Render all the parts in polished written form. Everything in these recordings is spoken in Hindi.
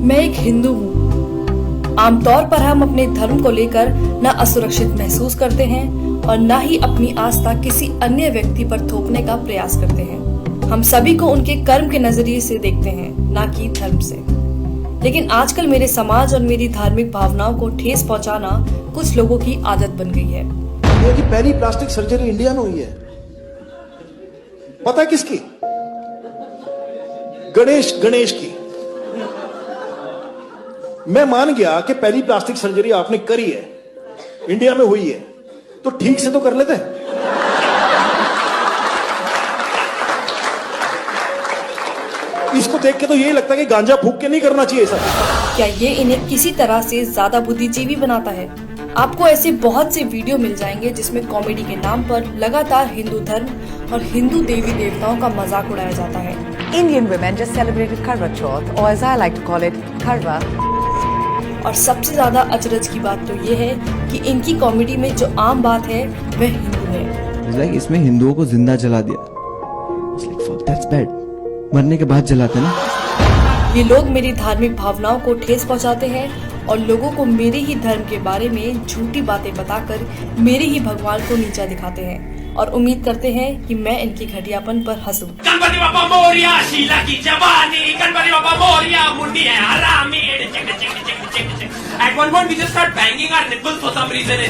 मैं एक हिंदू हूँ। आमतौर पर हम अपने धर्म को लेकर न असुरक्षित महसूस करते हैं और न ही अपनी आस्था किसी अन्य व्यक्ति पर थोपने का प्रयास करते हैं। हम सभी को उनके कर्म के नजरिए से देखते हैं, न कि धर्म से। लेकिन आजकल मेरे समाज और मेरी धार्मिक भावनाओं को ठेस पहुंचाना कुछ लोगों की आदत बन गई है। इंडिया की पहली प्लास्टिक सर्जरी इंडिया में हुई है, पता है किसकी? गणेश की। मैं मान गया कि पहली प्लास्टिक सर्जरी आपने करी है, इंडिया में हुई है, तो ठीक से तो कर लेते। इसको देख के तो यही लगता है कि गांजा फूक के नहीं करना चाहिए सर। क्या ये इन्हें किसी तरह से ज्यादा बुद्धिजीवी बनाता है? आपको ऐसे बहुत से वीडियो मिल जाएंगे जिसमें कॉमेडी के नाम पर लगातार हिंदू धर्म और हिंदू देवी देवताओं का मजाक उड़ाया जाता है। Indian women just celebrated Karwa Chauth, or as I like to call it, Karwa. और सबसे ज्यादा अचरज की बात तो ये है कि इनकी कॉमेडी में जो आम बात है वह हिंदू है। like इसमें हिंदुओं को जिंदा जला दिया। It's like, fuck, that's bad. मरने के बाद जलाते ना। ये लोग मेरी धार्मिक भावनाओं को ठेस पहुंचाते हैं और लोगों को मेरे ही धर्म के बारे में झूठी बातें बताकर मेरे ही भगवान को नीचा दिखाते हैं और उम्मीद करते हैं कि मैं इनकी घटियापन पर हंसूं। गणपति बाप्पा मोरिया, शीला की जवानी, गणपति बाप्पा मोरिया, मुंडी है हरामी, चिक। At one point we just start banging our nipples for some reason.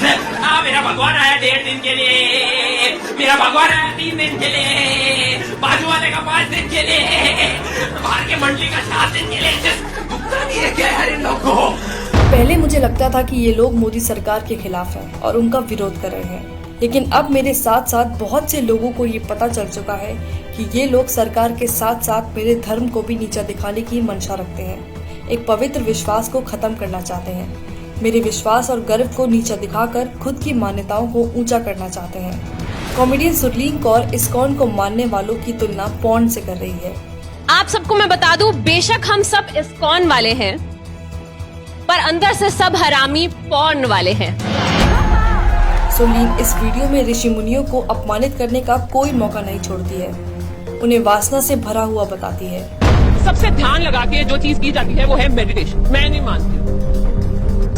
मेरा भगवान आया 1.5 दिन के लिए, मेरा भगवान आया 3 दिन के लिए, बाजू वाले का 5 दिन के लिए, बाहर के मंडली का 7 दिन के लिए। दुखता नहीं है क्या यार इन लोगों को? पहले मुझे लगता था कि ये लोग मोदी सरकार के खिलाफ हैं और उनका विरोध कर रहे हैं, लेकिन अब मेरे साथ साथ बहुत से लोगों को ये पता चल चुका है कि ये लोग सरकार के साथ साथ मेरे धर्म को भी नीचा दिखाने की मंशा रखते हैं। एक पवित्र विश्वास को खत्म करना चाहते हैं। मेरे विश्वास और गर्व को नीचा दिखाकर खुद की मान्यताओं को ऊंचा करना चाहते हैं। कॉमेडियन सुरलीन कौर इस्कॉन को मानने वालों की तुलना पॉर्न से कर रही है। आप सबको मैं बता दूं, बेशक हम सब इस्कॉन वाले हैं, पर अंदर से सब हरामी पॉर्न वाले हैं। सुरलीन इस वीडियो में ऋषि मुनियों को अपमानित करने का कोई मौका नहीं छोड़ती है, उन्हें वासना से भरा हुआ बताती है। सबसे ध्यान लगा के जो चीज की जाती है वो है मेडिटेशन। मैं नहीं मानती,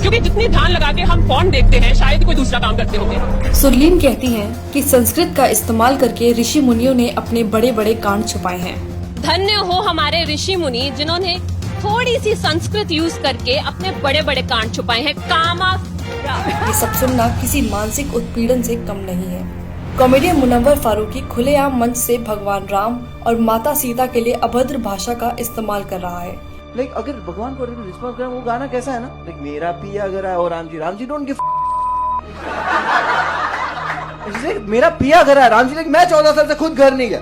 क्योंकि जितनी ध्यान लगा के हम फोन देखते हैं शायद कोई दूसरा काम करते होंगे। सुरलीन कहती हैं कि संस्कृत का इस्तेमाल करके ऋषि मुनियों ने अपने बड़े बड़े कांड छुपाए हैं। धन्य हो हमारे ऋषि मुनि जिन्होंने थोड़ी सी संस्कृत यूज करके अपने बड़े बड़े कांड छुपाए हैं। कामा ये सब सुनना किसी मानसिक उत्पीड़न से कम नहीं है। कॉमेडियन मुनव्वर फारूकी खुलेआम मंच से भगवान राम और माता सीता के लिए अभद्र भाषा का इस्तेमाल कर रहा है। लाइक अगर भगवान को रिस्पॉन्स करें, वो गाना कैसा है ना, लाइक मेरा पिया अगर है और राम जी डोंट गिव। मेरा पिया घर है, राम जी लाइक मैं 14 साल से खुद घर नहीं गया।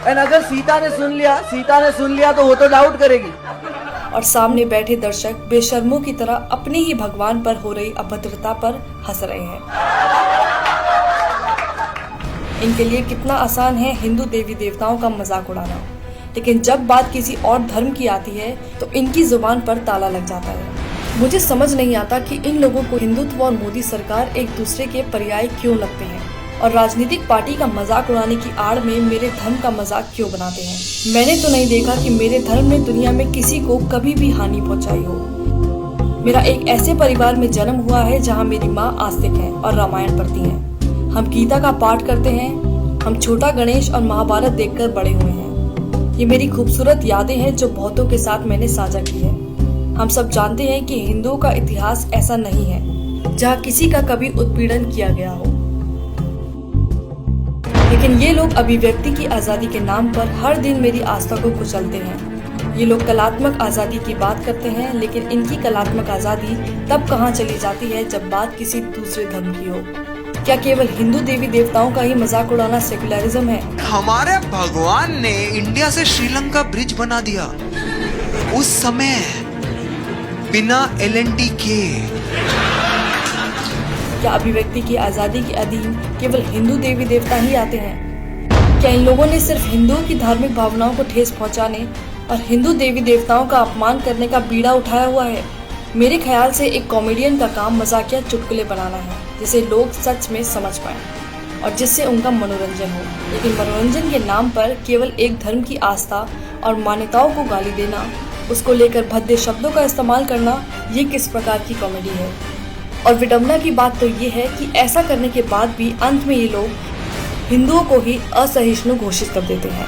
एंड अगर सीता ने सुन लिया तो वो तो डाउट करेगी। और सामने बैठे दर्शक बेशर्मों की तरह अपने ही भगवान पर हो रही अभद्रता पर हंस रहे हैं। इनके लिए कितना आसान है हिंदू देवी देवताओं का मजाक उड़ाना, लेकिन जब बात किसी और धर्म की आती है तो इनकी जुबान पर ताला लग जाता है। मुझे समझ नहीं आता कि इन लोगों को हिंदुत्व और मोदी सरकार एक दूसरे के पर्याय क्यों लगते हैं और राजनीतिक पार्टी का मजाक उड़ाने की आड़ में मेरे धर्म का मजाक क्यों बनाते हैं। मैंने तो नहीं देखा कि मेरे धर्म ने दुनिया में किसी को कभी भी हानि पहुंचाई हो। मेरा एक ऐसे परिवार में जन्म हुआ है जहां मेरी माँ आस्तिक है और रामायण पढ़ती हैं। हम गीता का पाठ करते हैं। हम छोटा गणेश और महाभारत देखकर बड़े हुए हैं। ये मेरी खूबसूरत यादें हैं जो बहुतों के साथ मैंने साझा की है। हम सब जानते हैं कि हिंदुओं का इतिहास ऐसा नहीं है जहाँ किसी का कभी उत्पीड़न किया गया हो, लेकिन ये लोग अभिव्यक्ति की आजादी के नाम पर हर दिन मेरी आस्था को कुचलते हैं। ये लोग कलात्मक आजादी की बात करते हैं, लेकिन इनकी कलात्मक आजादी तब कहाँ चली जाती है जब बात किसी दूसरे धर्म की हो। क्या केवल हिंदू देवी देवताओं का ही मजाक उड़ाना सेकुलरिज्म है? हमारे भगवान ने इंडिया से श्रीलंका ब्रिज बना दिया उस समय बिना LNT के। क्या अभिव्यक्ति की आजादी के अधीन केवल हिंदू देवी देवता ही आते हैं? क्या इन लोगों ने सिर्फ हिंदुओं की धार्मिक भावनाओं को ठेस पहुंचाने और हिंदू देवी देवताओं का अपमान करने का बीड़ा उठाया हुआ है? मेरे ख्याल से एक कॉमेडियन का काम मजाकिया चुटकुले बनाना है जिसे लोग सच में समझ पाएं और जिससे उनका मनोरंजन हो, लेकिन मनोरंजन के नाम पर केवल एक धर्म की आस्था और मान्यताओं को गाली देना, उसको लेकर भद्दे शब्दों का इस्तेमाल करना, ये किस प्रकार की कॉमेडी है। और विडंबना की बात तो ये है कि ऐसा करने के बाद भी अंत में ये लोग हिंदुओं को ही असहिष्णु घोषित कर देते हैं।